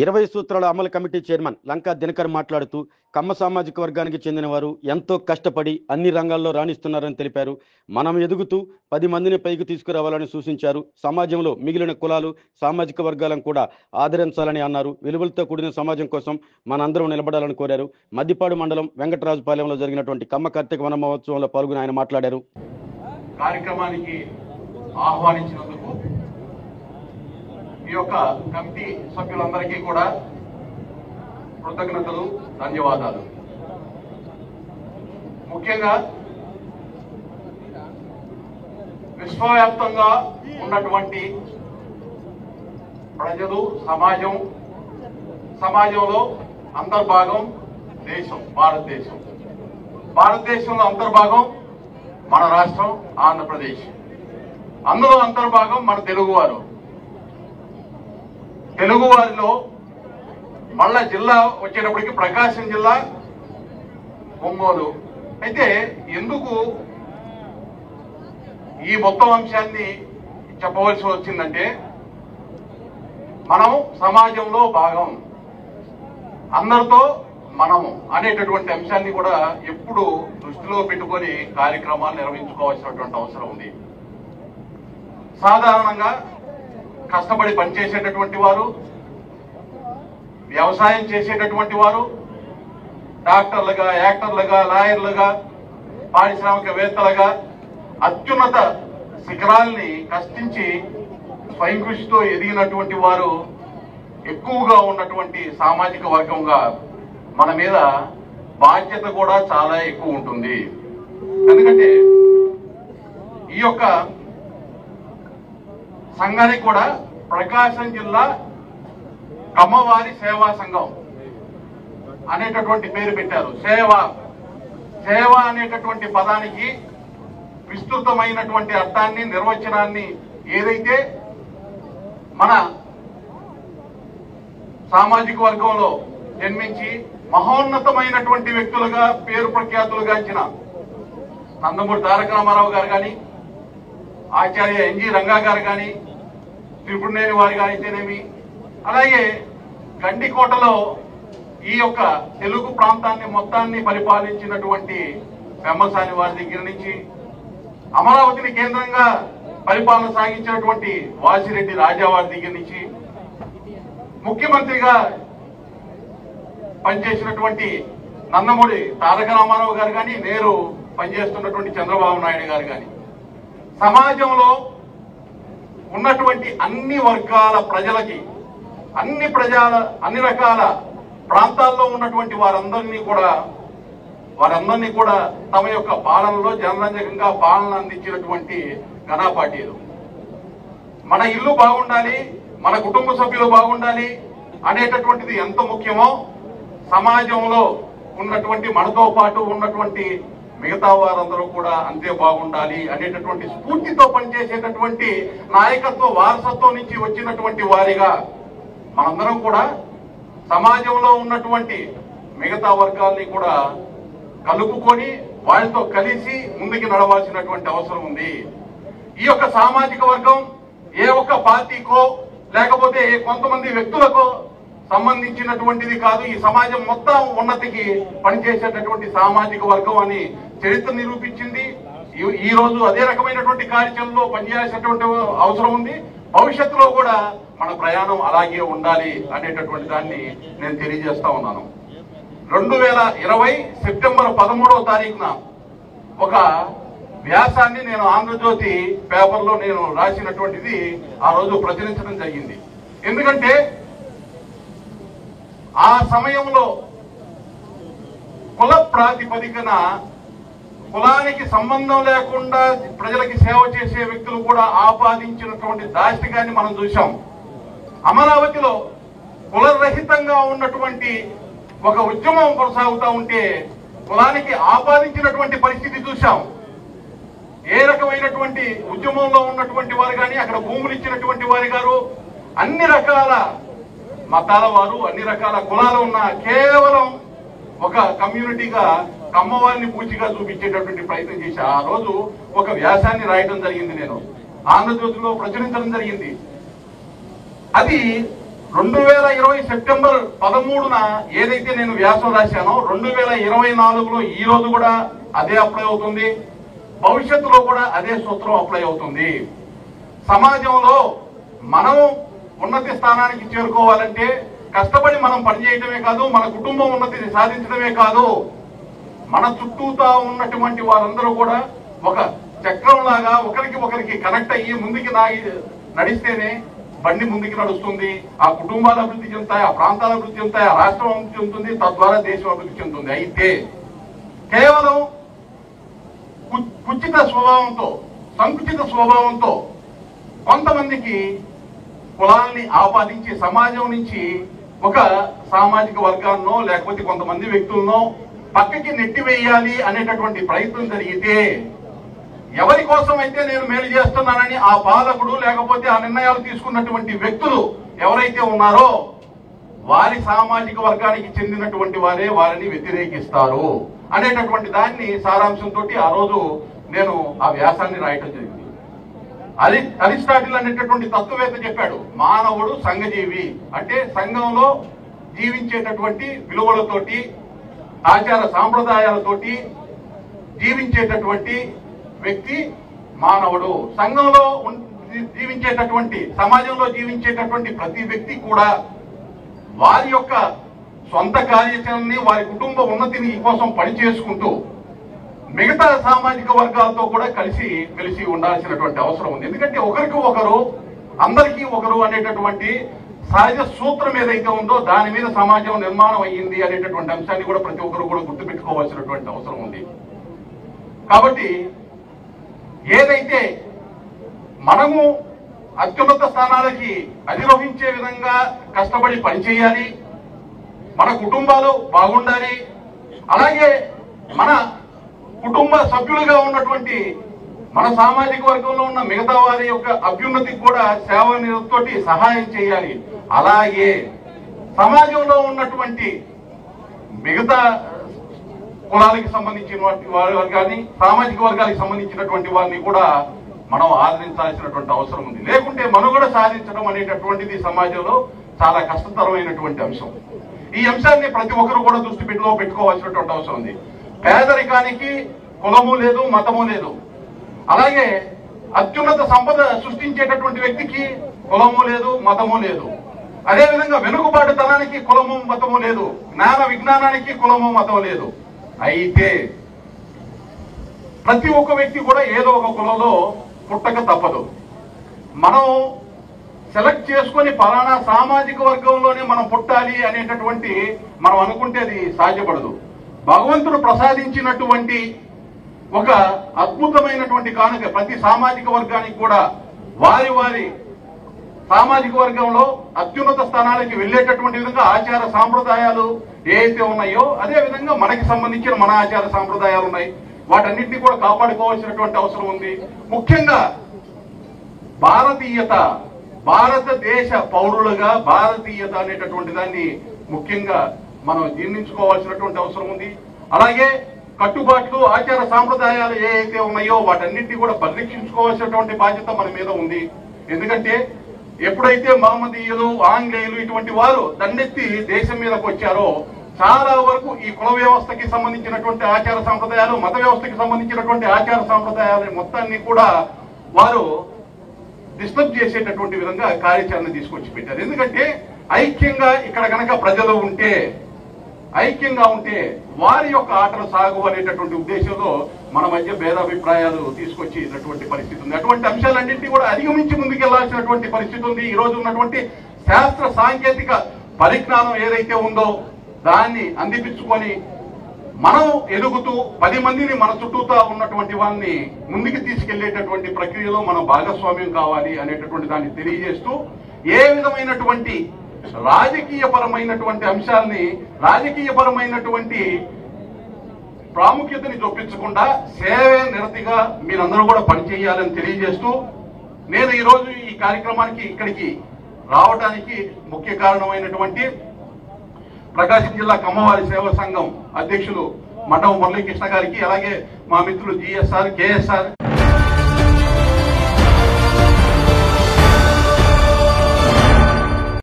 20 సూత్రాల అమలు committee chairman Lanka Dinakar మాట్లాడుతూ కమ్మ సామాజిక వర్గానికి చెందిన వారు ఎంతో కష్టపడి అన్ని రంగాల్లో రాణిస్తున్నారని తెలిపారు. మనం ఎదుగుతూ 10 మందిని పైకి తీసుకురావాలని సూచించారు. సమాజంలో మిగిలిన కులాలు, సామాజిక వర్గాలను కూడా ఆదరించాలని అన్నారు. విలువలతో కూడిన సమాజం కోసం మనందరం నిలబడాలని కోరారు. మద్దిపాడు మండలం వెంకటరాజుపాలెంలో జరిగినటువంటి కమ్మ కార్తీక వన మహోత్సవంలో పాల్గొని ఆయన మాట్లాడారు. కార్యక్రమానికి ఆహ్వానించినందుకు ఈ యొక్క కమిటీ సభ్యులందరికీ కూడా కృతజ్ఞతలు, ధన్యవాదాలు. ముఖ్యంగా విశ్వవ్యాప్తంగా ఉన్నటువంటి ప్రజలు, సమాజంలో అంతర్భాగం దేశం, భారతదేశంలో అంతర్భాగం మన రాష్ట్రం ఆంధ్రప్రదేశ్. అందులో అంతర్భాగం మన తెలుగువారిలో మళ్ళా జిల్లా వచ్చేటప్పటికి ప్రకాశం జిల్లా, ఒంగోలు. అయితే ఎందుకు ఈ మొత్తం అంశాన్ని చెప్పవలసి వచ్చిందంటే, మనం సమాజంలో భాగం, అందరితో మనము అనేటటువంటి అంశాన్ని కూడా ఎప్పుడు దృష్టిలో పెట్టుకొని కార్యక్రమాలు నిర్వహించుకోవాల్సినటువంటి అవసరం ఉంది. సాధారణంగా కష్టపడి పనిచేసేటటువంటి వారు, వ్యవసాయం చేసేటటువంటి వారు, డాక్టర్లుగా, యాక్టర్లుగా, లాయర్లుగా, పారిశ్రామికవేత్తలుగా అత్యున్నత శిఖరాల్ని కష్టించి స్వయం కృషితో ఎదిగినటువంటి వారు ఎక్కువగా ఉన్నటువంటి సామాజిక వర్గంగా మన మీద బాధ్యత కూడా చాలా ఎక్కువ ఉంటుంది. ఎందుకంటే ఈ యొక్క సంఘానికి కూడా ప్రకాశం జిల్లా కమ్మవారి సేవా సంఘం అనేటటువంటి పేరు పెట్టారు. సేవ అనేటటువంటి పదానికి విస్తృతమైనటువంటి అర్థాన్ని, నిర్వచనాన్ని ఏదైతే మన సామాజిక వర్గంలో జన్మించి మహోన్నతమైనటువంటి వ్యక్తులుగా పేరు ప్రఖ్యాతులుగాంచిన నందమూరి తారక రామారావు గారు కానీ, ఆచార్య ఎన్జి రంగా గారు కానీ, త్రిపుణేని వారి గారు అయితేనేమి, అలాగే గండికోటలో ఈ యొక్క తెలుగు ప్రాంతాన్ని మొత్తాన్ని పరిపాలించినటువంటి పెమ్మసాని వారి దగ్గర నుంచి, అమరావతిని కేంద్రంగా పరిపాలన సాగించినటువంటి వాసిరెడ్డి రాజా వారి దగ్గర నుంచి, ముఖ్యమంత్రిగా పనిచేసినటువంటి నందమూరి తారక రామారావు గారు కానీ, నేరు పనిచేస్తున్నటువంటి చంద్రబాబు నాయుడు గారు కానీ, సమాజంలో ఉన్నటువంటి అన్ని వర్గాల ప్రజలకి, అన్ని రకాల ప్రాంతాల్లో ఉన్నటువంటి వారందరినీ కూడా తమ యొక్క పాలనలో జనరంజకంగా పాలన అందించినటువంటి ఘనపాటీలు. మన ఇల్లు బాగుండాలి, మన కుటుంబ సభ్యులు బాగుండాలి అనేటటువంటిది ఎంత ముఖ్యమో, సమాజంలో ఉన్నటువంటి మనతో పాటు ఉన్నటువంటి మిగతా వారందరూ కూడా అంతే బాగుండాలి అనేటటువంటి స్ఫూర్తితో పనిచేసేటటువంటి నాయకత్వ వారసత్వం నుంచి వచ్చినటువంటి వారిగా మనందరం కూడా సమాజంలో ఉన్నటువంటి మిగతా వర్గాల్ని కూడా కలుపుకొని వారితో కలిసి ముందుకు నడవాల్సినటువంటి అవసరం ఉంది. ఈ యొక్క సామాజిక వర్గం ఏ ఒక్క పార్టీకో లేకపోతే కొంతమంది వ్యక్తులకో సంబంధించినటువంటిది కాదు. ఈ సమాజం మొత్తం ఉన్నతికి పనిచేసేటటువంటి సామాజిక వర్గం అని చరిత్ర నిరూపించింది. ఈ రోజు అదే రకమైనటువంటి కార్యాచరణలో పనిచేయాల్సినటువంటి అవసరం ఉంది. భవిష్యత్తులో కూడా మన ప్రయాణం అలాగే ఉండాలి అనేటటువంటి దాన్ని నేను తెలియజేస్తా ఉన్నాను. 2020 సెప్టెంబర్ 13వ తారీఖున ఒక వ్యాసాన్ని నేను ఆంధ్రజ్యోతి పేపర్లో నేను రాసినటువంటిది ఆ రోజు ప్రచురించడం జరిగింది. ఎందుకంటే ఆ సమయంలో కుల ప్రాతిపదికన, కులానికి సంబంధం లేకుండా ప్రజలకి సేవ చేసే వ్యక్తులు కూడా ఆపాదించినటువంటి దాష్టికాన్ని మనం చూసాం. అమరావతిలో కులరహితంగా ఉన్నటువంటి ఒక ఉద్యమం కొనసాగుతూ ఉంటే కులానికి ఆపాదించినటువంటి పరిస్థితి చూసాం. ఏ రకమైనటువంటి ఉద్యమంలో ఉన్నటువంటి వారు కానీ, అక్కడ భూములు ఇచ్చినటువంటి వారు గారు, అన్ని రకాల మతాల వారు, అన్ని రకాల కులాలు ఉన్న కేవలం ఒక కమ్యూనిటీగా కమ్మవారిని పూచిగా చూపించేటటువంటి ప్రయత్నం చేసి ఆ రోజు ఒక వ్యాసాన్ని రాయడం జరిగింది. నేను ఆంధ్రజ్యోతిలో ప్రచురించడం జరిగింది. అది 2020 సెప్టెంబర్ 13న ఏదైతే నేను వ్యాసం రాశానో 2024లో ఈ రోజు కూడా అదే అప్లై అవుతుంది, భవిష్యత్తులో కూడా అదే సూత్రం అప్లై అవుతుంది. సమాజంలో మనం ఉన్నత స్థానానికి చేరుకోవాలంటే కష్టపడి మనం పనిచేయటమే కాదు, మన కుటుంబం ఉన్నతిని సాధించడమే కాదు, మన చుట్టూతా ఉన్నటువంటి వారందరూ కూడా ఒక చక్రం లాగా ఒకరికి ఒకరికి కనెక్ట్ అయ్యి ముందుకి నడిస్తేనే బండి ముందుకు నడుస్తుంది. ఆ కుటుంబాలు అభివృద్ధి చెందుతాయి, ఆ ప్రాంతాలు అభివృద్ధి చెందుతాయి, ఆ రాష్ట్రం అభివృద్ధి చెందుతుంది, తద్వారా దేశం అభివృద్ధి చెందుతుంది. అయితే కేవలం కుచిత స్వభావంతో, సంకుచిత స్వభావంతో కొంతమందికి కులాల్ని ఆపాదించి సమాజం నుంచి ఒక సామాజిక వర్గాన్నో లేకపోతే కొంతమంది వ్యక్తులనో పక్కకి నెట్టివేయాలి అనేటటువంటి ప్రయత్నం జరిగితే, ఎవరి కోసం అయితే నేను మేలు చేస్తున్నానని ఆ పాలకుడు లేకపోతే ఆ నిర్ణయాలు తీసుకున్నటువంటి వ్యక్తులు ఎవరైతే ఉన్నారో వారి సామాజిక వర్గానికి చెందినటువంటి వారే వారిని వ్యతిరేకిస్తారు అనేటటువంటి దాన్ని సారాంశంతో ఆ రోజు నేను ఆ వ్యాసాన్ని రాయటం జరిగింది. అరిస్టాటిల్ అనేటటువంటి తత్వవేత్త చెప్పాడు, మానవుడు సంఘజీవి అంటే సంఘంలో జీవించేటటువంటి విలువలతోటి ఆచార సాంప్రదాయాలతోటి జీవించేటటువంటి వ్యక్తి మానవుడు. సంఘంలో జీవించేటటువంటి, సమాజంలో జీవించేటటువంటి ప్రతి వ్యక్తి కూడా వారి యొక్క సొంత కార్యాచరణని, వారి కుటుంబ ఉన్నతిని కోసం పనిచేసుకుంటూ మిగతా సామాజిక వర్గాలతో కూడా కలిసి మెలిసి ఉండాల్సినటువంటి అవసరం ఉంది. ఎందుకంటే ఒకరికి ఒకరు, అందరికీ ఒకరు అనేటటువంటి సహజ సూత్రం ఏదైతే ఉందో దాని మీద సమాజం నిర్మాణం అయ్యింది అనేటటువంటి అంశాన్ని కూడా ప్రతి ఒక్కరు కూడా గుర్తుపెట్టుకోవాల్సినటువంటి అవసరం ఉంది. కాబట్టి ఏదైతే మనము అత్యున్నత స్థానాలకి అధిరోహించే విధంగా కష్టపడి పనిచేయాలి, మన కుటుంబాలు బాగుండాలి, అలాగే మన కుటుంబ సభ్యులుగా ఉన్నటువంటి మన సామాజిక వర్గంలో ఉన్న మిగతా వారి యొక్క అభ్యున్నతికి కూడా సేవ నిరతతోటి సహాయం చేయాలి. అలాగే సమాజంలో ఉన్నటువంటి మిగతా కులాలకు సంబంధించిన వారు కానీ సామాజిక వర్గాలకు సంబంధించినటువంటి వారిని కూడా మనం ఆదరించాల్సినటువంటి అవసరం ఉంది. లేకుంటే మనుగడ సాధించడం అనేటటువంటిది సమాజంలో చాలా కష్టతరమైనటువంటి అంశం. ఈ అంశాన్ని ప్రతి ఒక్కరు కూడా దృష్టి పెట్టుకోవాల్సినటువంటి అవసరం ఉంది. పేదరికానికి కులము లేదు, మతము లేదు. అలాగే అత్యున్నత సంపద సృష్టించేటటువంటి వ్యక్తికి కులము లేదు, మతము లేదు. అదేవిధంగా వెనుకబాటుతనానికి కులము మతము లేదు, జ్ఞాన విజ్ఞానానికి కులము మతం లేదు. అయితే ప్రతి ఒక్క వ్యక్తి కూడా ఏదో ఒక కులంలో పుట్టక తప్పదు. మనం సెలెక్ట్ చేసుకొని పలానా సామాజిక వర్గంలోనే మనం పుట్టాలి అనేటటువంటి మనం అనుకుంటే అది సాధ్యపడదు. భగవంతుడు ప్రసాదించినటువంటి ఒక అద్భుతమైనటువంటి కానుక ప్రతి సామాజిక వర్గానికి కూడా వారి వారి సామాజిక వర్గంలో అత్యున్నత స్థానాలకి వెళ్ళేటటువంటి విధంగా ఆచార సాంప్రదాయాలు ఏవైతే ఉన్నాయో అదే విధంగా మనకి సంబంధించిన మన ఆచార సాంప్రదాయాలు ఉన్నాయి. వాటన్నింటినీ కూడా కాపాడుకోవాల్సినటువంటి అవసరం ఉంది. ముఖ్యంగా భారతీయత, భారతదేశ పౌరులుగా భారతీయత అనేటటువంటి దాన్ని ముఖ్యంగా మనం జీర్ణించుకోవాల్సినటువంటి అవసరం ఉంది. అలాగే కట్టుబాట్లు, ఆచార సాంప్రదాయాలు ఏవైతే ఉన్నాయో వాటన్నింటినీ కూడా పరిరక్షించుకోవాల్సినటువంటి బాధ్యత మన మీద ఉంది. ఎందుకంటే ఎప్పుడైతే మహమ్మదీయులు, ఆంగ్లేయులు ఇటువంటి వారు దండెత్తి దేశం మీదకి వచ్చారో చాలా వరకు ఈ కుల వ్యవస్థకి సంబంధించినటువంటి ఆచార సాంప్రదాయాలు, మత వ్యవస్థకి సంబంధించినటువంటి ఆచార సాంప్రదాయాల మొత్తాన్ని కూడా వారు డిస్టర్బ్ చేసేటటువంటి విధంగా కార్యాచరణ తీసుకొచ్చి పెట్టారు. ఎందుకంటే ఐక్యంగా ఇక్కడ కనుక ప్రజలు ఉంటే, ఐక్యంగా ఉంటే వారి యొక్క ఆటలు సాగు అనేటటువంటి ఉద్దేశంలో మన మధ్య భేదాభిప్రాయాలు తీసుకొచ్చేటటువంటి పరిస్థితి ఉంది. అటువంటి అంశాలన్నింటినీ కూడా అధిగమించి ముందుకెళ్లాల్సినటువంటి పరిస్థితి ఉంది. ఈ రోజు ఉన్నటువంటి శాస్త్ర సాంకేతిక పరిజ్ఞానం ఏదైతే ఉందో దాన్ని అందిపించుకొని మనం ఎదుగుతూ 10 మందిని మన చుట్టూతా ఉన్నటువంటి వాళ్ళని ముందుకు తీసుకెళ్లేటటువంటి ప్రక్రియలో మనం భాగస్వామ్యం కావాలి అనేటటువంటి దాన్ని తెలియజేస్తూ ఏ విధమైనటువంటి రాజకీయపరమైనటువంటి అంశాలని, రాజకీయపరమైనటువంటి ప్రాముఖ్యతని చూపించకుండా సేవే నిరతిగా మీరందరూ కూడా పనిచేయాలని తెలియజేస్తూ నేను ఈరోజు ఈ కార్యక్రమానికి ఇక్కడికి రావడానికి ముఖ్య కారణమైనటువంటి ప్రకాశం జిల్లా కమ్మవారి సేవా సంఘం అధ్యక్షులు మండవ మురళీకృష్ణ గారికి, అలాగే మా మిత్రులు జిఎస్ఆర్, కేఎస్ఆర్